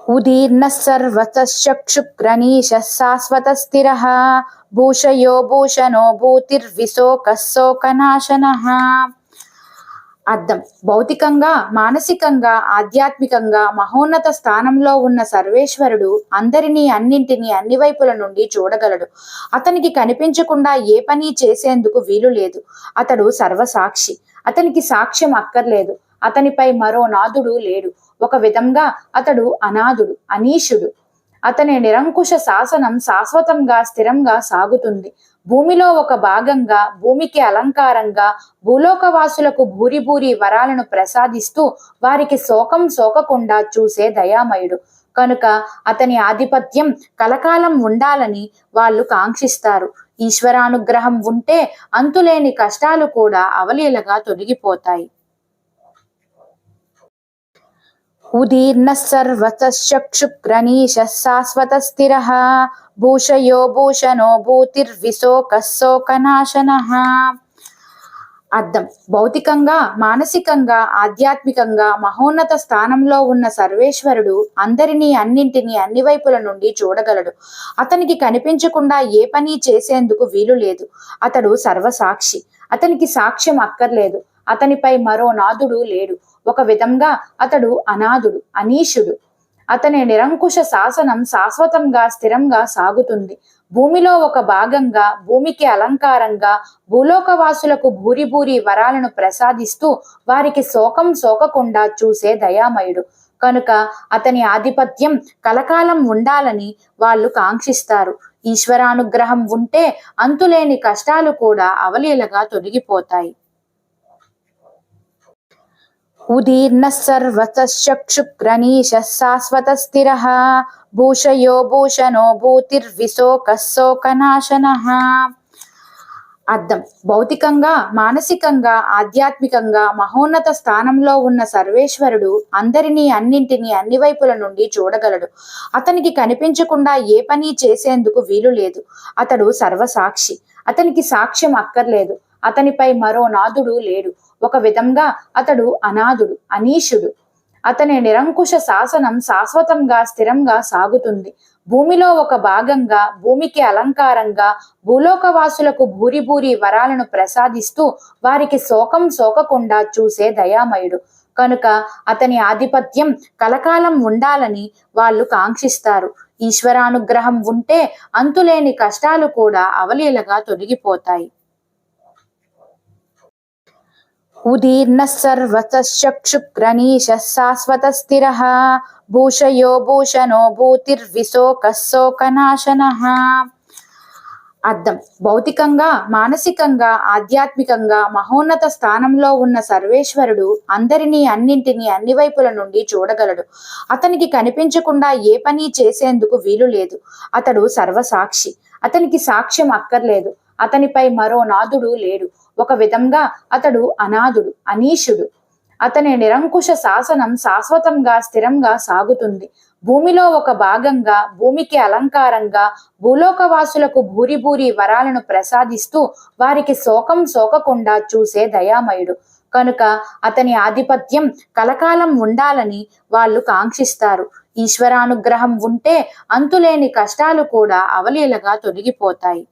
उदीर्णः सर्वतश्चक्षुग्रनीशः शाश्वतस्थिरः भूषयो भूषणो భూతిర్విశోకः శోకనాశనః. అర్థం: భౌతికంగా, మానసికంగా, ఆధ్యాత్మికంగా మహోన్నత స్థానంలో ఉన్న సర్వేశ్వరుడు అందరినీ, అన్నింటినీ అన్ని వైపుల నుండి చూడగలడు. అతనికి కనిపించకుండా ఏ పని చేసేందుకు వీలు లేదు. అతడు సర్వసాక్షి. అతనికి సాక్ష్యం అక్కర్లేదు. అతనిపై మరో నాథుడు లేడు. ఒక విధంగా అతడు అనాథుడు, అనీశుడు. అతని నిరంకుశ శాసనం శాశ్వతంగా, స్థిరంగా సాగుతుంది. భూమిలో ఒక భాగంగా, భూమికి అలంకారంగా, భూలోకవాసులకు భూరి భూరి వరాలను ప్రసాదిస్తూ వారికి శోకం సోకకుండా చూసే దయామయుడు కనుక అతని ఆధిపత్యం కలకాలం ఉండాలని వాళ్ళు కాంక్షిస్తారు. ఈశ్వరానుగ్రహం ఉంటే అంతులేని కష్టాలు కూడా అవలీలగా తొలగిపోతాయి. ఉదీర్ణः సర్వతశ్చక్షుగ్రనీశः శాశ్వతస్థిరः భూషయో భూషణో భూతిర్విశోకः శోకనాశనః. అర్థం: భౌతికంగా, మానసికంగా, ఆధ్యాత్మికంగా మహోన్నత స్థానంలో ఉన్న సర్వేశ్వరుడు అందరినీ, అన్నింటినీ అన్ని వైపుల నుండి చూడగలడు. అతనికి కనిపించకుండా ఏ పని చేసేందుకు వీలు లేదు. అతడు సర్వసాక్షి. అతనికి సాక్ష్యం అక్కర్లేదు. అతనిపై మరో నాథుడు లేడు. ఒక విధంగా అతడు అనాథుడు, అనీశుడు. అతని నిరంకుశ శాసనం శాశ్వతంగా, స్థిరంగా సాగుతుంది. భూమిలో ఒక భాగంగా, భూమికి అలంకారంగా, భూలోకవాసులకు భూరి భూరి వరాలను ప్రసాదిస్తూ వారికి శోకం సోకకుండా చూసే దయామయుడు కనుక అతని ఆధిపత్యం కలకాలం ఉండాలని వాళ్ళు కాంక్షిస్తారు. ఈశ్వరానుగ్రహం ఉంటే అంతులేని కష్టాలు కూడా అవలీలగా తొలగిపోతాయి. ఉదీర్ణः సర్వతశ్చక్షుగ్రనీశः శాశ్వతస్థిరः భూషయో భూషణో భూతిర్విశోకः శోకనాశనః. అర్థం: భౌతికంగా, మానసికంగా, ఆధ్యాత్మికంగా మహోన్నత స్థానంలో ఉన్న సర్వేశ్వరుడు అందరినీ, అన్నింటినీ అన్ని వైపుల నుండి చూడగలడు. అతనికి కనిపించకుండా ఏ పని చేసేందుకు వీలు లేదు. అతడు సర్వసాక్షి. అతనికి సాక్ష్యం అక్కర్లేదు. అతనిపై మరో నాథుడు లేడు. ఒక విధంగా అతడు అనాథుడు, అనీశుడు. అతని నిరంకుశ శాసనం శాశ్వతంగా, స్థిరంగా సాగుతుంది. భూమిలో ఒక భాగంగా, భూమికి అలంకారంగా, భూలోకవాసులకు భూరి భూరి వరాలను ప్రసాదిస్తూ వారికి శోకం సోకకుండా చూసే దయామయుడు కనుక అతని ఆధిపత్యం కలకాలం ఉండాలని వాళ్ళు కాంక్షిస్తారు. ఈశ్వరానుగ్రహం ఉంటే అంతులేని కష్టాలు కూడా అవలీలగా తొలగిపోతాయి. ఉదీర్ణः సర్వతశ్చక్షుగ్రనీశः శాశ్వతస్థిరः భూషయో భూషణో భూతిర్విశోకः శోకనాశనః. అర్థం: భౌతికంగా, మానసికంగా, ఆధ్యాత్మికంగా మహోన్నత స్థానంలో ఉన్న సర్వేశ్వరుడు అందరినీ, అన్నింటినీ అన్ని వైపుల నుండి చూడగలడు. అతనికి కనిపించకుండా ఏ పని చేసేందుకు వీలు లేదు. అతడు సర్వసాక్షి. అతనికి సాక్ష్యం అక్కర్లేదు. అతనిపై మరో నాథుడు లేడు. ఒక విధంగా అతడు అనాథుడు, అనీశుడు. అతని నిరంకుశ శాసనం శాశ్వతంగా, స్థిరంగా సాగుతుంది. భూమిలో ఒక భాగంగా, భూమికి అలంకారంగా, భూలోకవాసులకు భూరి భూరి వరాలను ప్రసాదిస్తూ వారికి శోకం సోకకుండా చూసే దయామయుడు కనుక అతని ఆధిపత్యం కలకాలం ఉండాలని వాళ్ళు కాంక్షిస్తారు. ఈశ్వరానుగ్రహం ఉంటే అంతులేని కష్టాలు కూడా అవలీలగా తొలగిపోతాయి.